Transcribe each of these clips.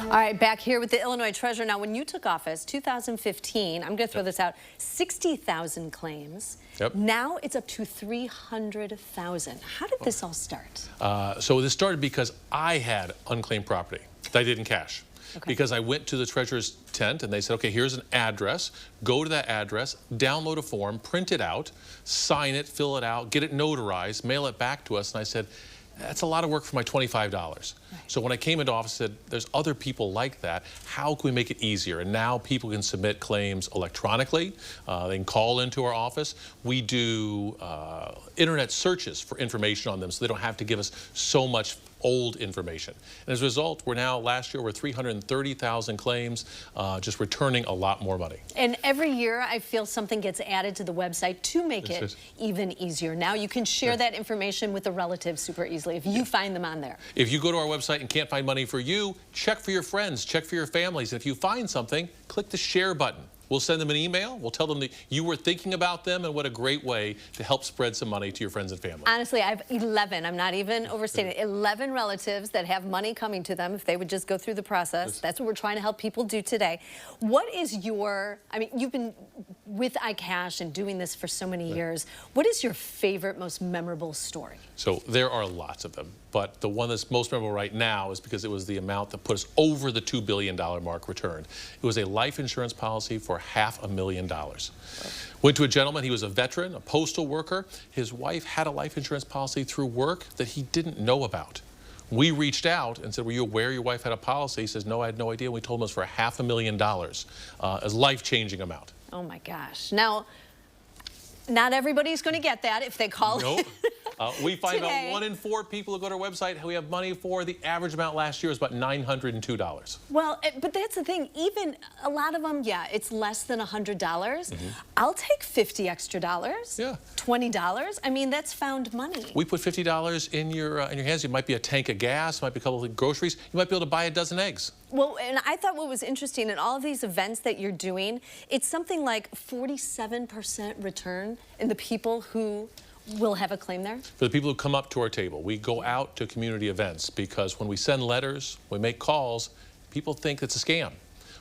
All right, back here with the Illinois Treasurer. Now, when you took office, 2015, I'm going to throw this out, 60,000 claims. Yep. Now it's up to 300,000. How did this all start? So this started because I had unclaimed property that I didn't cash. Okay. Because I went to the treasurer's tent and they said, okay, here's an address. Go to that address, download a form, print it out, sign it, fill it out, get it notarized, mail it back to us. And I said, that's a lot of work for my $25. Right. So when I came into office, I said, there's other people like that. How can we make it easier? And now people can submit claims electronically. They can call into our office. We do internet searches for information on them so they don't have to give us so much old information. And as a result, we're now, last year, over 330,000 claims, just returning a lot more money. And every year, I feel something gets added to the website to make it even easier. Now you can share that information with a relative super easily if you find them on there. If you go to our website and can't find money for you, check for your friends, check for your families. If you find something, click the share button. We'll send them an email. We'll tell them that you were thinking about them and what a great way to help spread some money to your friends and family. Honestly, I have 11, I'm not even overstating it, 11 relatives that have money coming to them if they would just go through the process. That's what we're trying to help people do today. What is your, I mean, you've been with iCash and doing this for so many years. What is your favorite, most memorable story? So there are lots of them, but the one that's most memorable right now is because it was the amount that put us over the $2 billion mark returned. It was a life insurance policy for $500,000. Went to a gentleman, he was a veteran, a postal worker. His wife had a life insurance policy through work that he didn't know about. We reached out and said, were you aware your wife had a policy? He says, no, I had no idea. We told him it was for $500,000, a life-changing amount. Oh my gosh. Now, not everybody's going to get that if they call Nope. We find today. about 1 in 4 people who go to our website who we have money for. The average amount last year was about $902. Well, but that's the thing. Even a lot of them, yeah, it's less than $100. I'll take $50 extra dollars. Yeah. $20. I mean, that's found money. We put $50 in your hands. It might be a tank of gas, might be a couple of groceries. You might be able to buy a dozen eggs. Well, and I thought what was interesting in all of these events that you're doing, it's something like 47% return in the people who will have a claim there? For the people who come up to our table, we go out to community events because when we send letters, we make calls, people think it's a scam.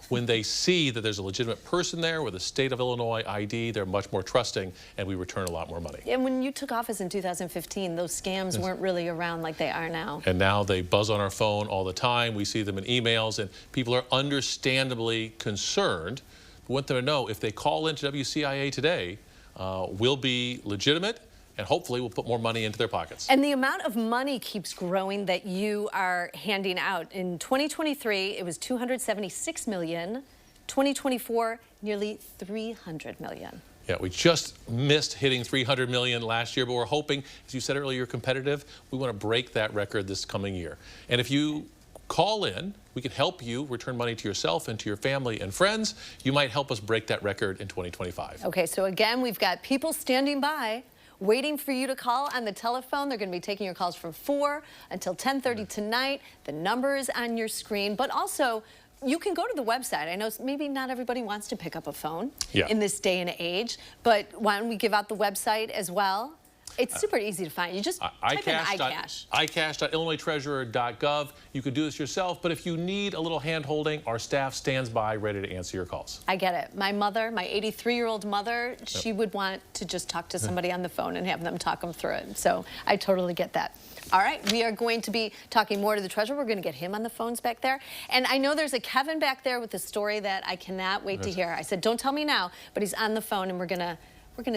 When they see that there's a legitimate person there with a state of Illinois ID, they're much more trusting and we return a lot more money. And when you took office in 2015, those scams weren't really around like they are now. And now they buzz on our phone all the time. We see them in emails and people are understandably concerned. We want them to know if they call into WCIA today, we'll be legitimate and hopefully we'll put more money into their pockets. And the amount of money keeps growing that you are handing out. In 2023, it was $276 million. 2024, nearly $300 million. Yeah, we just missed hitting $300 million last year, but we're hoping, as you said earlier, you're competitive. We want to break that record this coming year. And if you call in, we can help you return money to yourself and to your family and friends. You might help us break that record in 2025. Okay, so again, we've got people standing by waiting for you to call on the telephone. They're going to be taking your calls from 4 until 10:30 tonight. The number is on your screen, but also you can go to the website. I know maybe not everybody wants to pick up a phone in this day and age, but why don't we give out the website as well? It's super easy to find. You just type in iCash. iCash.illinoistreasurer.gov. You can do this yourself, but if you need a little hand-holding, our staff stands by ready to answer your calls. I get it. My mother, my 83-year-old mother, she would want to just talk to somebody on the phone and have them talk them through it. So I totally get that. All right, we are going to be talking more to the treasurer. We're going to get him on the phones back there. And I know there's a Kevin back there with a story that I cannot wait to hear. I said, don't tell me now, but he's on the phone and we're going to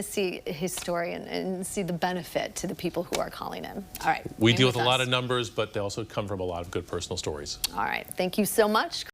see his story and see the benefit to the people who are calling in. All right. We deal with a lot of numbers, but they also come from a lot of good personal stories. All right. Thank you so much.